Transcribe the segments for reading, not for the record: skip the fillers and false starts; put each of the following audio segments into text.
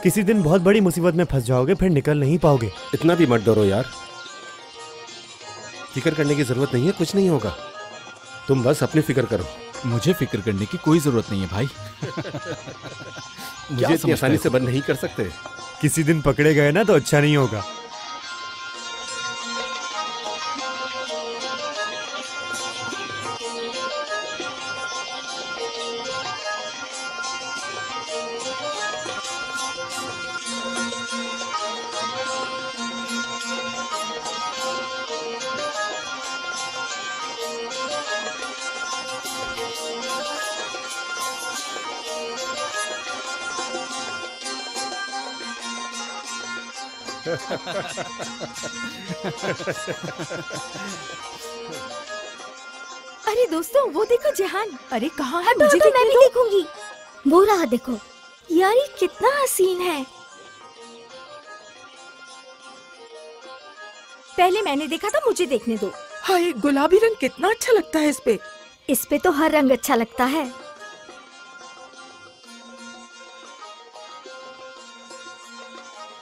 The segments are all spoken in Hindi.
किसी दिन बहुत बड़ी मुसीबत में फंस जाओगे, फिर निकल नहीं पाओगे। इतना भी मत डरो यार, फिक्र करने की जरूरत नहीं है, कुछ नहीं होगा। तुम बस अपनी फिक्र करो। मुझे फिक्र करने की कोई जरूरत नहीं है भाई। मुझे इतनी आसानी से बंद नहीं कर सकते। किसी दिन पकड़े गए ना तो अच्छा नहीं होगा। अरे दोस्तों, वो देखो जेहान। अरे कहाँ है? मुझे तो मैं भी देखूंगी। वो रहा, देखो यार, ये कितना हसीन है। पहले मैंने देखा था, मुझे देखने दो। हाय, गुलाबी रंग कितना अच्छा लगता है इस पे। इस पे तो हर रंग अच्छा लगता है।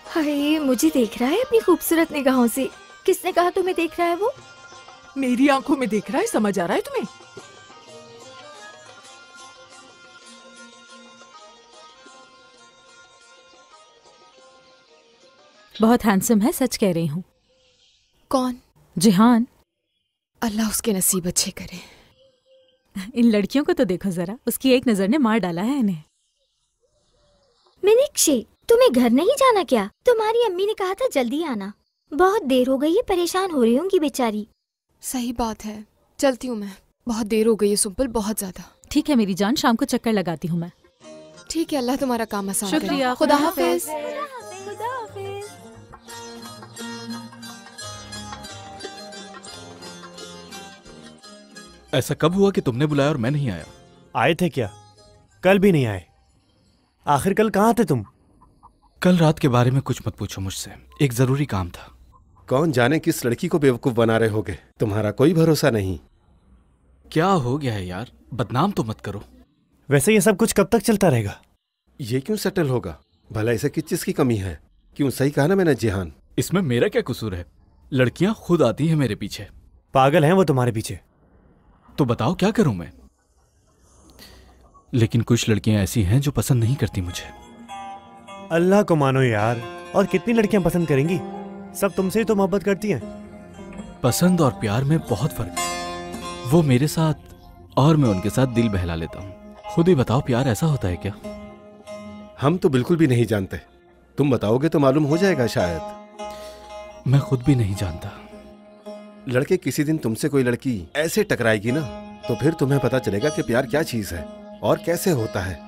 हाय, मुझे देख रहा है अपनी खूबसूरत निगाहों से। किसने कहा तुम्हें देख रहा है? वो मेरी आंखों में देख रहा है। समझ आ रहा है तुम्हें? बहुत हैंडसम है, सच कह रही हूँ। कौन? जिहान। अल्लाह उसके नसीब अच्छे करे। इन लड़कियों को तो देखो जरा, उसकी एक नजर ने मार डाला है इन्हें। मीनाक्षी, तुम्हें घर नहीं जाना क्या? तुम्हारी अम्मी ने कहा था जल्दी आना। बहुत देर हो गई है, परेशान हो रही होंगी बेचारी। सही बात है, चलती हूँ मैं। बहुत देर हो गई है सुम्पल, बहुत ज्यादा। ठीक है मेरी जान, शाम को चक्कर लगाती हूँ मैं। ठीक है, अल्लाह तुम्हारा काम आसान करे। शुक्रिया, खुदा हाफिज। ऐसा कब हुआ कि तुमने बुलाया और मैं नहीं आया? आए थे क्या? कल भी नहीं आए। आखिर कल कहाँ थे तुम? कल रात के बारे में कुछ मत पूछो मुझसे, एक जरूरी काम था। कौन जाने किस लड़की को बेवकूफ बना रहे होगे, तुम्हारा कोई भरोसा नहीं। क्या हो गया है यार, बदनाम तो मत करो। वैसे ये सब कुछ कब तक चलता रहेगा? ये क्यों सेटल होगा? भला इसे किस चीज की कमी है? क्यों, सही कहा ना मैंने जिहान? इसमें मेरा क्या कसूर है? लड़कियां खुद आती हैं मेरे पीछे। पागल हैं वो तुम्हारे पीछे। तो बताओ क्या करूं मैं? लेकिन कुछ लड़कियां ऐसी हैं जो पसंद नहीं करती मुझे। अल्लाह को मानो यार, और कितनी लड़कियां पसंद करेंगी? सब तुमसे ही तो मोहब्बत करती हैं। पसंद और प्यार में बहुत फर्क है। वो मेरे साथ और मैं उनके साथ दिल बहला लेता हूँ। खुद ही बताओ, प्यार ऐसा होता है क्या? हम तो बिल्कुल भी नहीं जानते, तुम बताओगे तो मालूम हो जाएगा शायद। मैं खुद भी नहीं जानता। लड़के, किसी दिन तुमसे कोई लड़की ऐसे टकराएगी ना, तो फिर तुम्हें पता चलेगा कि प्यार क्या चीज है और कैसे होता है।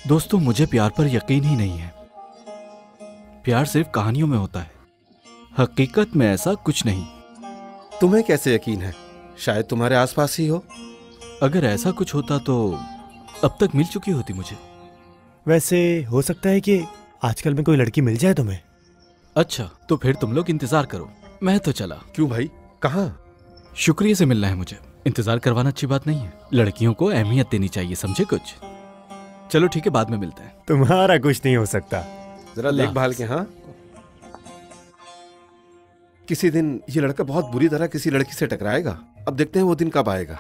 दोस्तों, मुझे प्यार पर यकीन ही नहीं है। प्यार सिर्फ कहानियों में होता है, हकीकत में ऐसा कुछ नहीं। तुम्हें कैसे यकीन है? शायद तुम्हारे आसपास ही हो। अगर ऐसा कुछ होता तो अब तक मिल चुकी होती मुझे। वैसे हो सकता है कि आजकल में कोई लड़की मिल जाए तुम्हें। अच्छा, तो फिर तुम लोग इंतजार करो, मैं तो चला। क्यों भाई, कहाँ? शुक्रिया से मिलना है मुझे। इंतजार करवाना अच्छी बात नहीं है। लड़कियों को अहमियत देनी चाहिए, समझे कुछ? चलो ठीक है, बाद में मिलते हैं। तुम्हारा कुछ नहीं हो सकता। जरा देखभाल के। हाँ, किसी दिन ये लड़का बहुत बुरी तरह किसी लड़की से टकराएगा। अब देखते हैं वो दिन कब आएगा।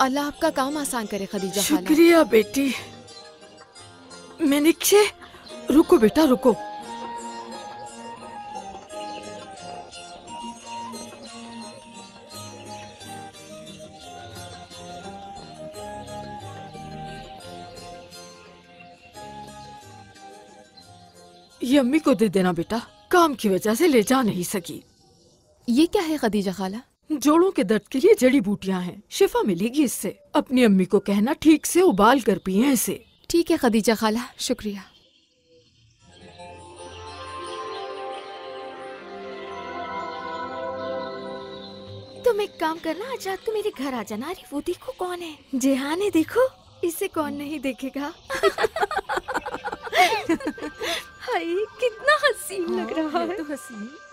अल्लाह आपका काम आसान करे खदीजा खाला। शुक्रिया बेटी। मीनाक्षी, रुको बेटा रुको। ये अम्मी को दे देना बेटा, काम की वजह से ले जा नहीं सकी। ये क्या है खदीजा खाला? जोड़ों के दर्द के लिए जड़ी बूटियां हैं, शिफा मिलेगी इससे। अपनी अम्मी को कहना ठीक से उबाल कर पिए इसे। ठीक है खदीजा खाला, शुक्रिया। तुम एक काम करना, आज रात को मेरे घर आ जाना। अरे वो देखो कौन है, जेहान है। देखो, इसे कौन नहीं देखेगा।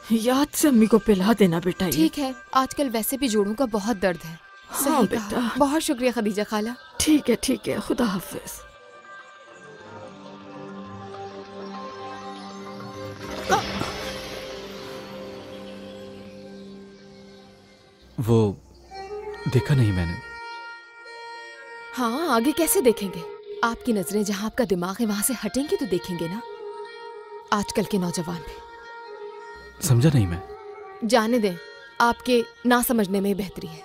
याद से अम्मी को पिला देना बेटा ये। ठीक है, आजकल वैसे भी जोड़ों का बहुत दर्द है। हाँ सही बेटा। कहा। बहुत शुक्रिया खदीजा खाला। ठीक है, खुदा हाफिज। वो देखा नहीं मैंने। हाँ, आगे कैसे देखेंगे? आपकी नजरें जहाँ आपका दिमाग है वहां से हटेंगी तो देखेंगे ना। आजकल के नौजवान भी। समझा नहीं मैं। जाने दें, आपके ना समझने में ही बेहतरी है।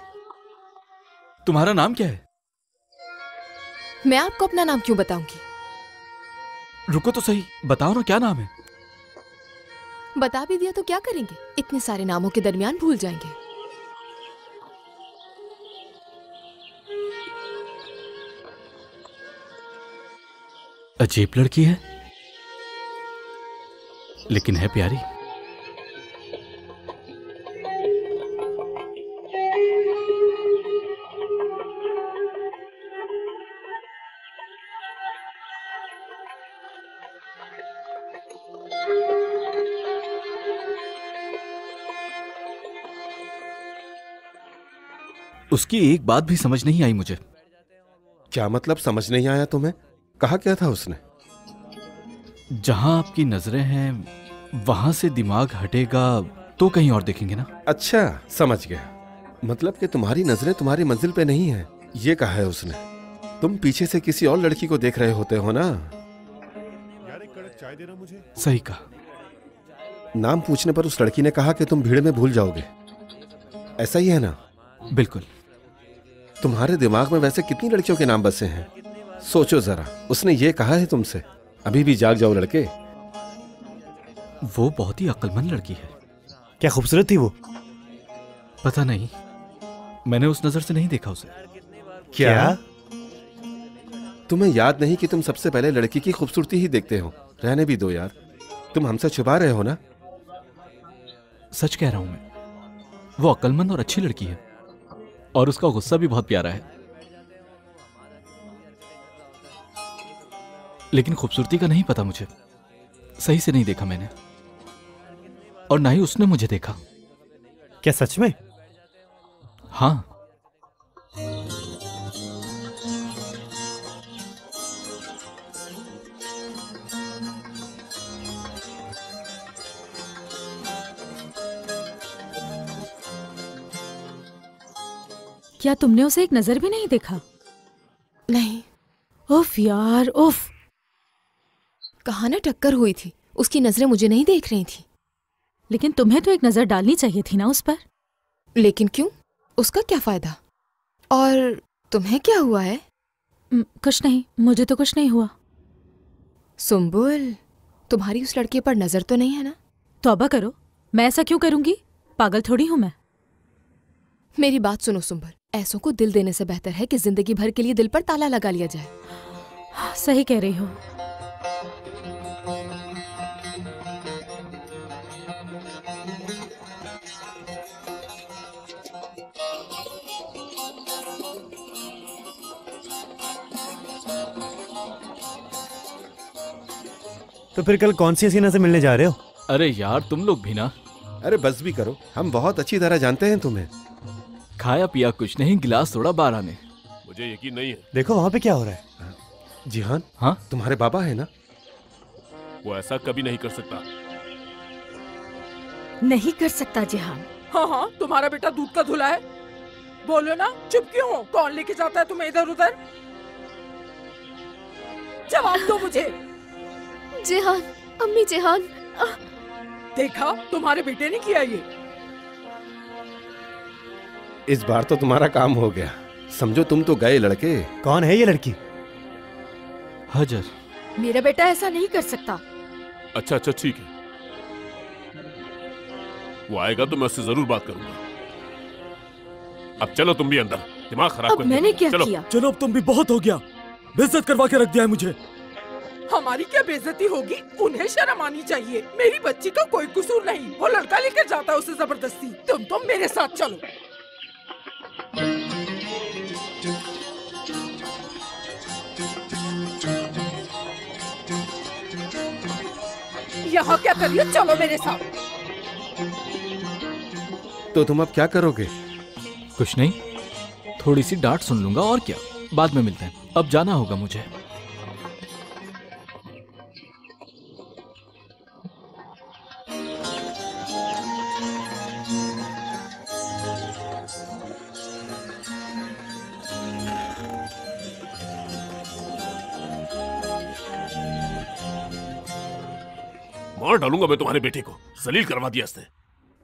तुम्हारा नाम क्या है? मैं आपको अपना नाम क्यों बताऊंगी? रुको तो सही, बताओ ना क्या नाम है। बता भी दिया तो क्या करेंगे? इतने सारे नामों के दरमियान भूल जाएंगे। अजीब लड़की है, लेकिन है प्यारी। उसकी एक बात भी समझ नहीं आई मुझे। क्या मतलब समझ नहीं आया तुम्हें? कहा क्या था उसने? जहां आपकी नजरें हैं वहां से दिमाग हटेगा तो कहीं और देखेंगे ना। अच्छा, समझ गया। मतलब कि तुम्हारी नजरें तुम्हारी मंजिल पे नहीं है, ये कहा है उसने। तुम पीछे से किसी और लड़की को देख रहे होते हो ना। यार एक कड़क चाय देना मुझे। सही कहा। नाम पूछने पर उस लड़की ने कहा कि तुम भीड़ में भूल जाओगे। ऐसा ही है ना? बिल्कुल। तुम्हारे दिमाग में वैसे कितनी लड़कियों के नाम बसे हैं? सोचो जरा, उसने ये कहा है तुमसे। अभी भी जाग जाओ लड़के। वो बहुत ही अक्लमंद लड़की है। क्या खूबसूरत थी वो? पता नहीं, मैंने उस नजर से नहीं देखा उसे। क्या? तुम्हें याद नहीं कि तुम सबसे पहले लड़की की खूबसूरती ही देखते हो? रहने भी दो यार, तुम हमसे छुपा रहे हो ना। सच कह रहा हूं मैं। वो अक्लमंद और अच्छी लड़की है, और उसका गुस्सा भी बहुत प्यारा है। लेकिन खूबसूरती का नहीं पता मुझे। सही से नहीं देखा मैंने, और ना ही उसने मुझे देखा। क्या सच में? हाँ। क्या तुमने उसे एक नजर भी नहीं देखा? नहीं। उफ यार, उफ। कहा ना टक्कर हुई थी, उसकी नजरें मुझे नहीं देख रही थी। लेकिन तुम्हें तो एक नजर डालनी चाहिए थी ना उस पर। लेकिन क्यों? उसका क्या फायदा? और तुम्हें क्या हुआ है? कुछ नहीं, मुझे तो कुछ नहीं हुआ। सुम्बुल, तुम्हारी उस लड़के पर नजर तो नहीं है ना? तौबा करो, मैं ऐसा क्यों करूंगी? पागल थोड़ी हूं मैं। मेरी बात सुनो सुम्बुल, ऐसों को दिल देने से बेहतर है कि जिंदगी भर के लिए दिल पर ताला लगा लिया जाए। सही कह रही हो। तो फिर कल कौन सी हसीना से मिलने जा रहे हो? अरे यार, तुम लोग भी ना। अरे बस भी करो, हम बहुत अच्छी तरह जानते हैं तुम्हें। खाया पिया कुछ नहीं, गिलास थोड़ा बार आने। मुझे यकीन नहीं है। देखो वहां पे क्या हो रहा है। जिहान, हाँ, तुम्हारे बाबा है ना? वो ऐसा कभी नहीं कर सकता। नहीं कर सकता जिहान। हाँ हाँ, तुम्हारा बेटा दूध का धुला है। बोलो ना, चुप क्यों हो? कौन लेके जाता है तुम्हें इधर उधर? जवाब दो मुझे। जिहान, अम्मी जिहान। देखा, तुम्हारे बेटे ने किया ये। इस बार तो तुम्हारा काम हो गया। समझो तुम तो गए लड़के। कौन है ये लड़की? हजर। मेरा बेटा ऐसा नहीं कर सकता। अच्छा अच्छा ठीक है, वो आएगा तो मैं उससे जरूर बात करूंगा। अब चलो तुम भी अंदर, दिमाग खराब अब मैंने क्या चलो। किया? चलो, अब तुम भी बहुत हो गया। बेइज्जत करवा के रख दिया है मुझे। हमारी क्या बेइज्जती होगी? उन्हें शर्म आनी चाहिए। मेरी बच्ची का कोई कसूर नहीं, वो लड़का लेकर जाता है उसे जबरदस्ती। तुम तो मेरे साथ चलो। यहाँ क्या कर रही हो? चलो मेरे साथ। तो तुम अब क्या करोगे? कुछ नहीं, थोड़ी सी डांट सुन लूंगा और क्या, बाद में मिलते हैं। अब जाना होगा मुझे। मार डालूंगा मैं तुम्हारे बेटे को, जलील करवा दिया इसने।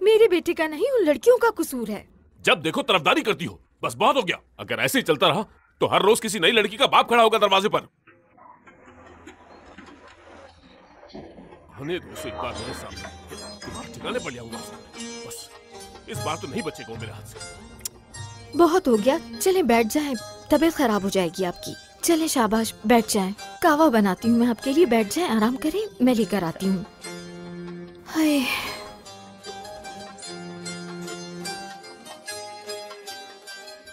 मेरे बेटे का नहीं, उन लड़कियों का कसूर है। जब देखो तरफदारी करती हो, बस बहुत हो गया। अगर ऐसे ही चलता रहा तो हर रोज किसी नई लड़की का बाप खड़ा होगा दरवाजे पर। आने दो उसे एक बार मेरे सामने, तुम्हारे ठिकाने पर ले आऊंगा उसे। बस इस बार तो नहीं बचेगा वो मेरे हाथ से। बहुत हो गया, चलें बैठ जाएं, तबीयत खराब हो जाएगी आपकी। चलें शाबाश, बैठ जाएं। कावा बनाती हूँ मैं आपके लिए, बैठ जाएं, आराम करें, मैं लेकर आती हूँ। हाय,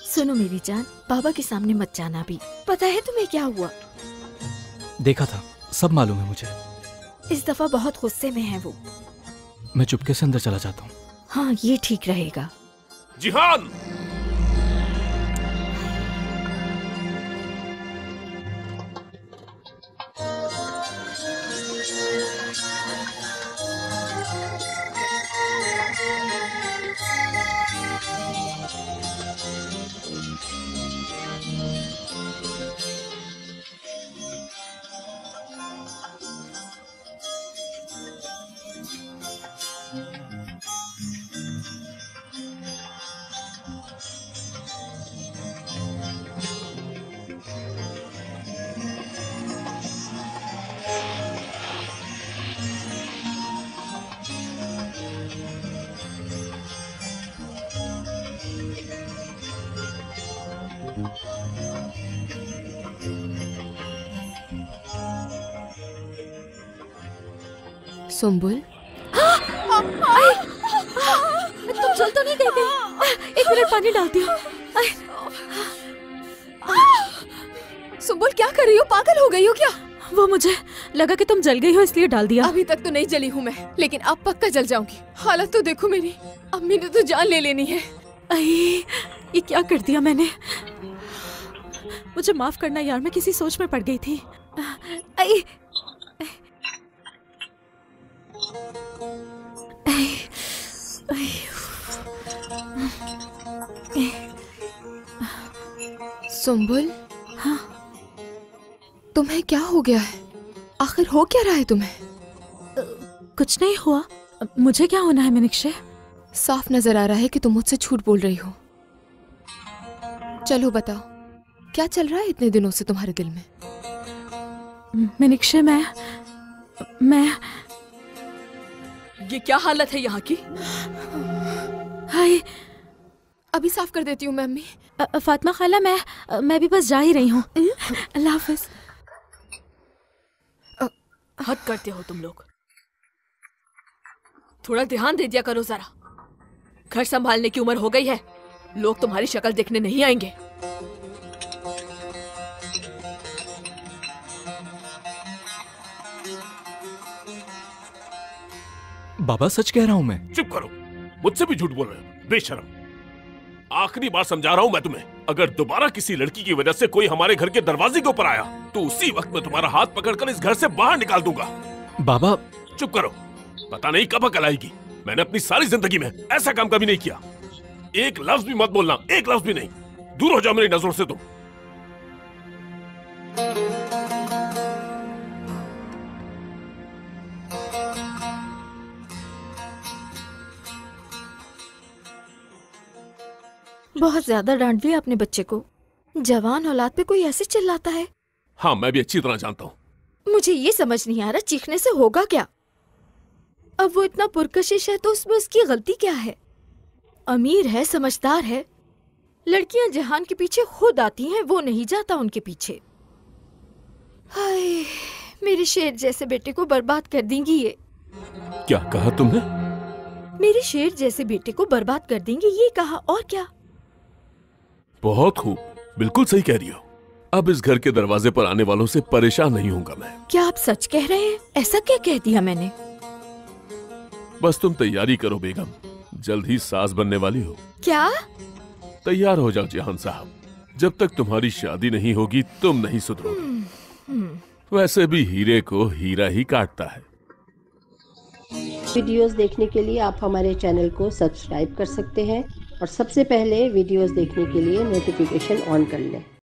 सुनो मेरी जान, बाबा के सामने मत जाना भी। पता है तुम्हें क्या हुआ? देखा था, सब मालूम है मुझे। इस दफा बहुत गुस्से में है वो। मैं चुपके से अंदर चला जाता हूँ। हाँ, ये ठीक रहेगा। जिहान, सुम्बुल, तुम चल तो नहीं गई कहीं? एक मिनट पानी डालती हूँ। सुम्बुल क्या कर रही हो? पागल हो गई हो क्या? वो मुझे लगा कि तुम जल गई हो इसलिए डाल दिया। अभी तक तो नहीं जली हूँ मैं, लेकिन अब पक्का जल जाऊंगी। हालत तो देखो मेरी, अम्मी ने तो जान ले लेनी है। ये क्या कर दिया मैंने? मुझे माफ करना यार, मैं किसी सोच में पड़ गई थी। सुम्बुल, हाँ, तुम्हें क्या हो गया है? आखिर हो क्या रहा है तुम्हें? कुछ नहीं हुआ, मुझे क्या होना है मीनाक्षी? साफ नजर आ रहा है कि तुम मुझसे झूठ बोल रही हो। चलो बताओ, क्या चल रहा है इतने दिनों से तुम्हारे दिल में? मीनाक्षी, मैं ये क्या हालत है यहाँ की? हाय, अभी साफ कर देती हूँ मैं अम्मी। फातिमा खाला, मैं भी बस जा ही रही हूँ। अल्लाह हाफिज। हद करते हो तुम लोग, थोड़ा ध्यान दे दिया करो जरा। घर संभालने की उम्र हो गई है, लोग तुम्हारी शक्ल देखने नहीं आएंगे। बाबा सच कह रहा हूँ मैं। चुप करो, मुझसे भी झूठ बोल रहे हो, बेशरम। आखिरी बार समझा रहा हूं मैं तुम्हें, अगर दोबारा किसी लड़की की वजह से कोई हमारे घर के दरवाजे के ऊपर आया तो उसी वक्त मैं तुम्हारा हाथ पकड़कर इस घर से बाहर निकाल दूंगा। बाबा चुप करो, पता नहीं कब अकल आएगी। मैंने अपनी सारी जिंदगी में ऐसा काम कभी नहीं किया। एक लफ्ज भी मत बोलना, एक लफ्ज भी नहीं। दूर हो जाओ मेरी नजरों से तुम। बहुत ज्यादा डांट दिया अपने बच्चे को। जवान औलाद पे कोई ऐसे चिल्लाता है? हाँ, मैं भी अच्छी तरह जानता हूँ। मुझे ये समझ नहीं आ रहा, चीखने से होगा क्या? अब वो इतना पुरकशिश है तो उसमें उसकी गलती क्या है? अमीर है, समझदार है। लड़कियां जहान के पीछे खुद आती हैं, वो नहीं जाता उनके पीछे। हाय, मेरे शेर जैसे बेटे को बर्बाद कर देंगी ये। क्या कहा तुमने? मेरे शेर जैसे बेटे को बर्बाद कर देंगे, ये कहा, और क्या? बहुत खूब, बिल्कुल सही कह रही हो। अब इस घर के दरवाजे पर आने वालों से परेशान नहीं होऊंगा मैं। क्या आप सच कह रहे हैं? ऐसा क्या कह दिया मैंने? बस तुम तैयारी करो बेगम, जल्द ही सास बनने वाली हो। क्या? तैयार हो जाओ जहान साहब, जब तक तुम्हारी शादी नहीं होगी तुम नहीं सुधरोगे। वैसे भी हीरे को हीरा ही काटता है। वीडियोस देखने के लिए आप हमारे चैनल को सब्सक्राइब कर सकते हैं और सबसे पहले वीडियोस देखने के लिए नोटिफिकेशन ऑन कर लें।